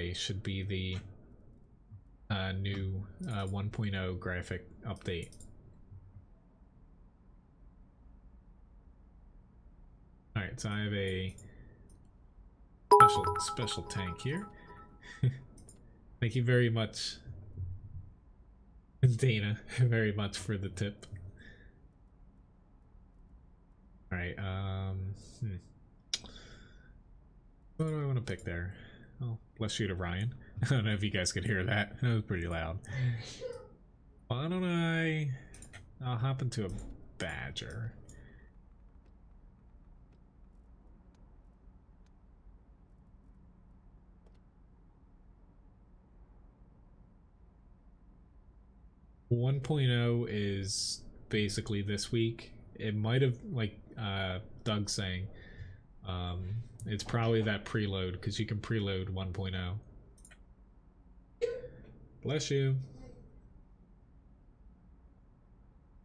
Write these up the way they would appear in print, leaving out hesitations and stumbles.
Monday should be the new 1.0 graphic update. Alright, so I have a special tank here. Thank you very much, Dana, very much for the tip. Alright, what do I want to pick there? Oh, bless you to Ryan. I don't know if you guys could hear that. That was pretty loud. Why don't I'll hop into a Badger. One point oh is basically this week. It might have, like Doug's saying, it's probably that preload, because you can preload 1.0. Bless you.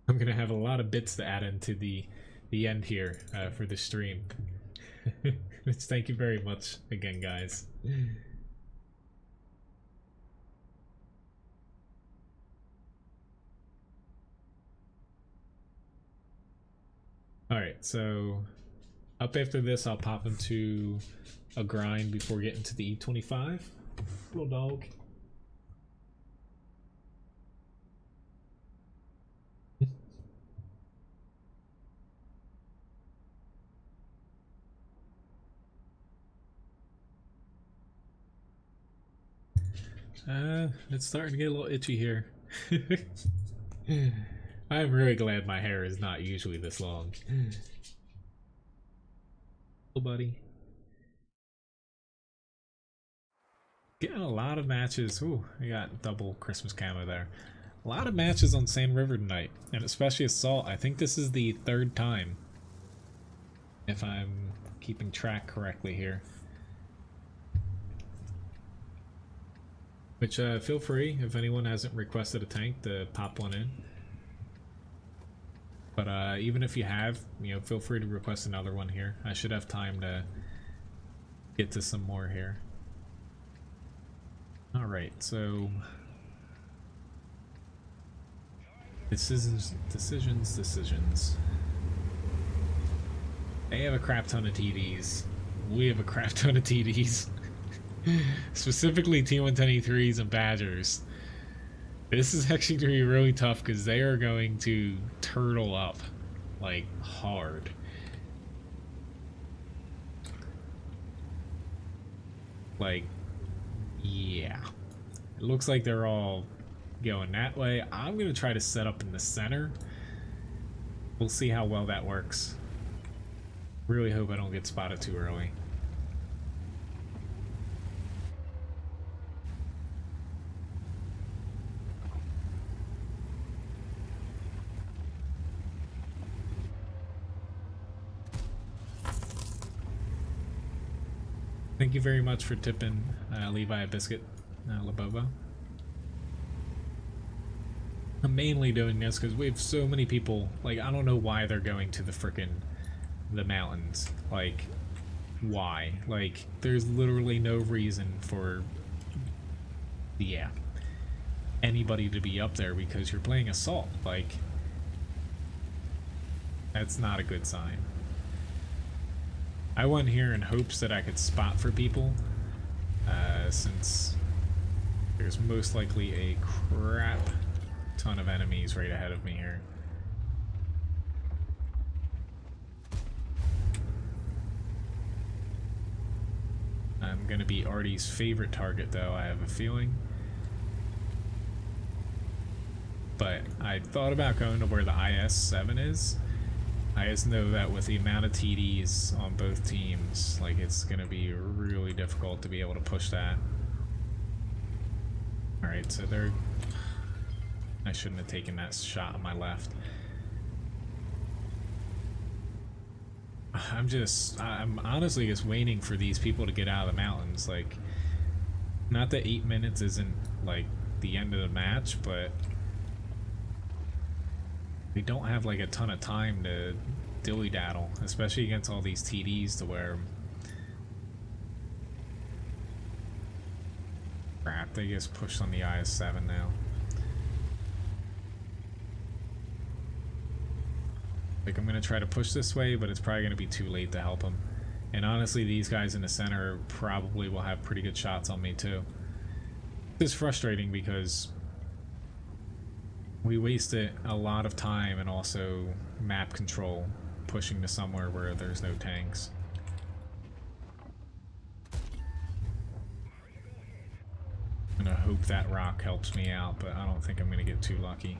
I'm gonna have a lot of bits to add into the end here for the stream. Thank you very much again, guys. Alright, so up after this, I'll pop into a grind before getting to the E25. Little dog. It's starting to get a little itchy here. I'm really glad my hair is not usually this long. Oh, buddy. Getting a lot of matches. Ooh, I got double Christmas camo there. A lot of matches on Sand River tonight, and especially Assault. I think this is the third time, if I'm keeping track correctly here. Which, feel free, if anyone hasn't requested a tank, to pop one in. But even if you have, you know, feel free to request another one here. I should have time to get to some more here. Alright, so decisions. They have a crap ton of TDs. We have a crap ton of TDs. Specifically T123s and Badgers. This is actually going to be really tough because they are going to turtle up like hard. Like, yeah. It looks like they're all going that way. I'm going to try to set up in the center. We'll see how well that works. Really hope I don't get spotted too early. Thank you very much for tipping Levi a biscuit, Labovo. I'm mainly doing this because we have so many people, like, I don't know why they're going to the mountains. Like, why? Like, there's literally no reason for, yeah, anybody to be up there because you're playing Assault. Like, that's not a good sign. I went here in hopes that I could spot for people, since there's most likely a crap ton of enemies right ahead of me here. I'm gonna be Artie's favorite target though, I have a feeling. But I thought about going to where the IS-7 is. I just know that with the amount of TDs on both teams, like, it's gonna be really difficult to be able to push that. Alright, so they're... I shouldn't have taken that shot on my left. I'm honestly just waiting for these people to get out of the mountains. Like, not that 8 minutes isn't, like, the end of the match, but we don't have like a ton of time to dilly-daddle, especially against all these TDs to where Crap, they just pushed on the IS-7 now. Like, I'm gonna try to push this way, but it's probably gonna be too late to help them. And honestly, these guys in the center probably will have pretty good shots on me too. It's frustrating because we wasted a lot of time and also map control pushing to somewhere where there's no tanks. I'm gonna hope that rock helps me out, but I don't think I'm gonna get too lucky.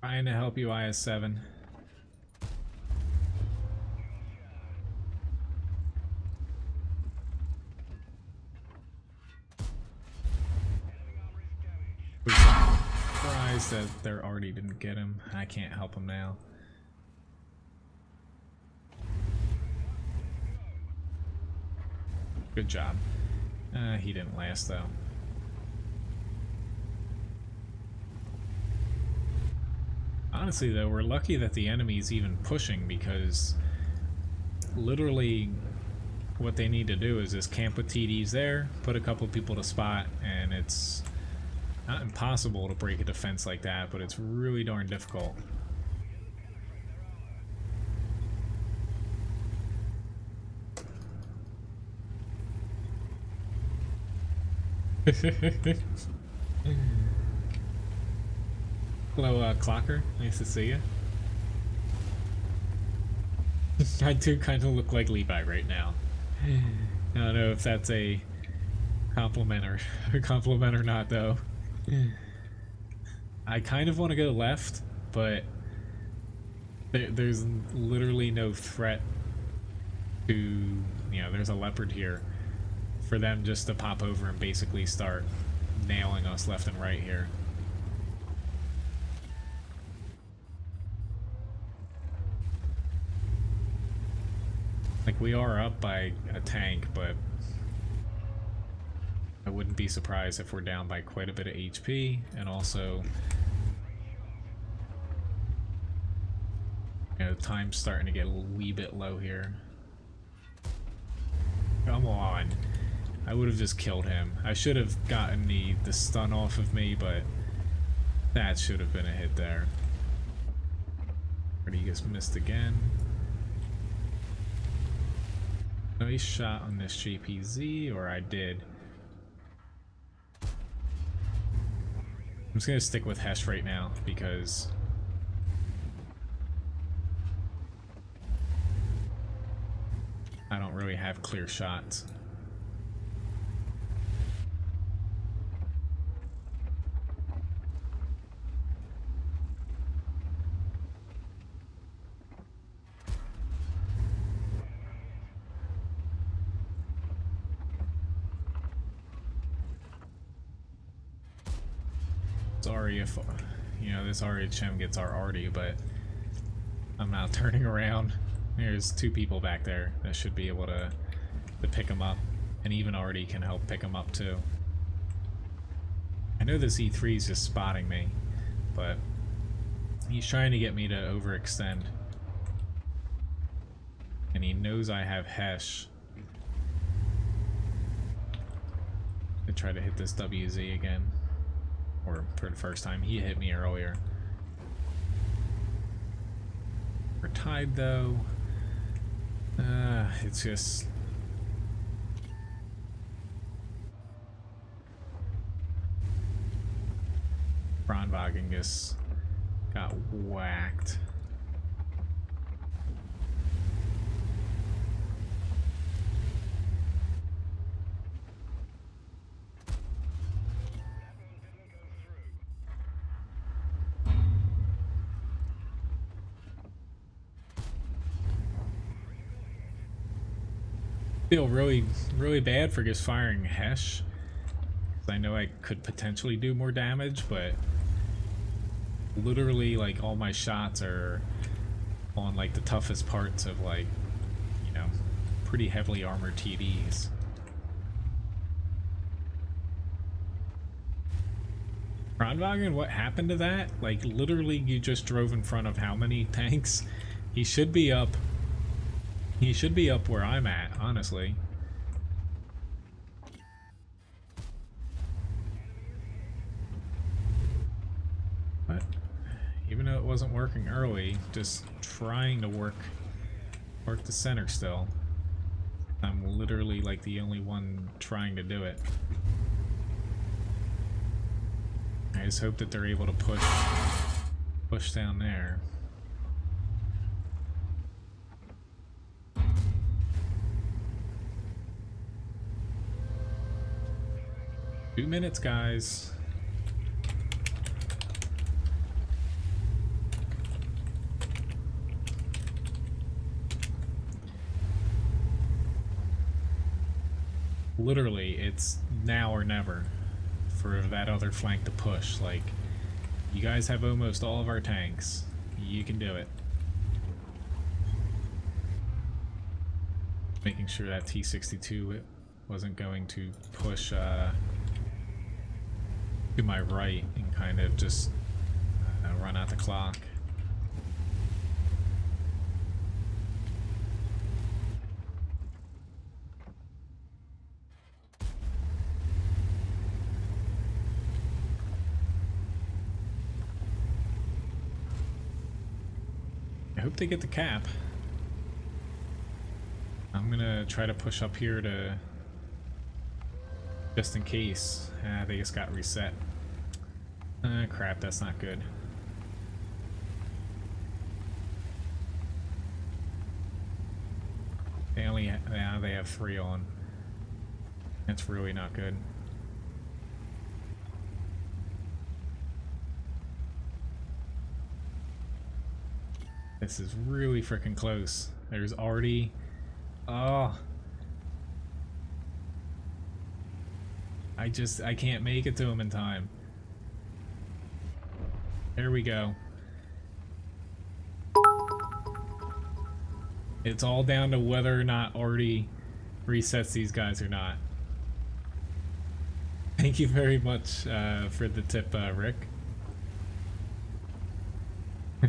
Trying to help you, IS-7. Surprised that they already didn't get him. I can't help him now. Good job. He didn't last though. Honestly though, we're lucky that the enemy's even pushing, because literally what they need to do is just camp with TDs there, put a couple people to spot, and it's not impossible to break a defense like that, but it's really darn difficult. Hello, Clocker. Nice to see you. I do kind of look like Levi right now. I don't know if that's a compliment or not, though. I kind of want to go left, but there's literally no threat to, you know, there's a leopard here for them just to pop over and basically start nailing us left and right here. Like, we are up by a tank, but I wouldn't be surprised if we're down by quite a bit of HP, and also, you know, time's starting to get a wee bit low here. Come on. I would have just killed him. I should have gotten the stun off of me, but that should have been a hit there. But he gets missed again. Nice shot on this JPZ, or I did. I'm just gonna stick with Hesh right now because I don't really have clear shots. Sorry if, you know, this RHM gets our arty, but I'm not turning around. There's two people back there that should be able to pick them up, and even arty can help pick them up too. I know this E3 is just spotting me, but he's trying to get me to overextend, and he knows I have Hesh. I try to hit this WZ again. Or for the first time. He hit me earlier. We're tied though. It's just Brandwagen just got whacked. Feel really bad for just firing Hesh. I know I could potentially do more damage, but literally like all my shots are on like the toughest parts of, like, you know, pretty heavily armored TDs. Brandwagen, what happened to that? Like, literally you just drove in front of how many tanks? He should be up He should be up where I'm at, honestly. But even though it wasn't working early, just trying to work the center still. I'm literally like the only one trying to do it. I just hope that they're able to push down there. Two minutes, guys. Literally, it's now or never for that other flank to push. Like, you guys have almost all of our tanks. You can do it. Making sure that T-62 wasn't going to push to my right and kind of just run out the clock. I hope they get the cap. I'm gonna try to push up here to just in case. They just got reset. Crap, that's not good. They only they have 3 on. That's really not good. This is really freaking close. There's already... Oh. I can't make it to him in time. There we go. It's all down to whether or not Artie resets these guys or not. Thank you very much for the tip, Rick.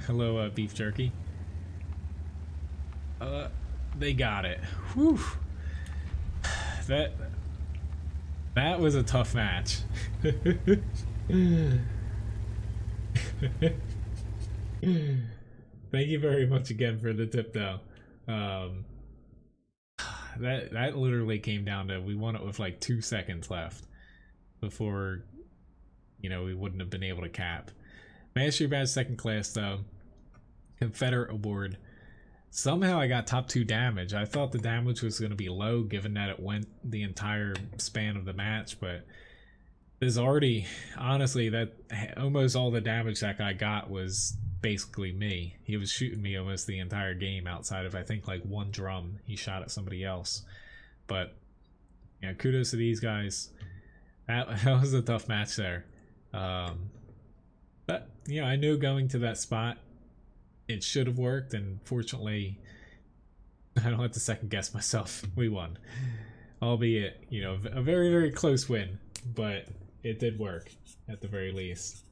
Hello, beef jerky. They got it. Whew. That was a tough match. Thank you very much again for the tip, though. That literally came down to we won it with like 2 seconds left before, you know, we wouldn't have been able to cap. Mastery badge 2nd class though. Confederate award. Somehow I got top 2 damage. I thought the damage was going to be low given that it went the entire span of the match, but there's already, honestly, that almost all the damage that guy got was basically me. He was shooting me almost the entire game outside of I think like 1 drum he shot at somebody else. But yeah, kudos to these guys. That was a tough match there. But yeah, I knew going to that spot it should have worked, and fortunately I don't have to second guess myself. We won, albeit, you know, a very, very close win, but it did work at the very least.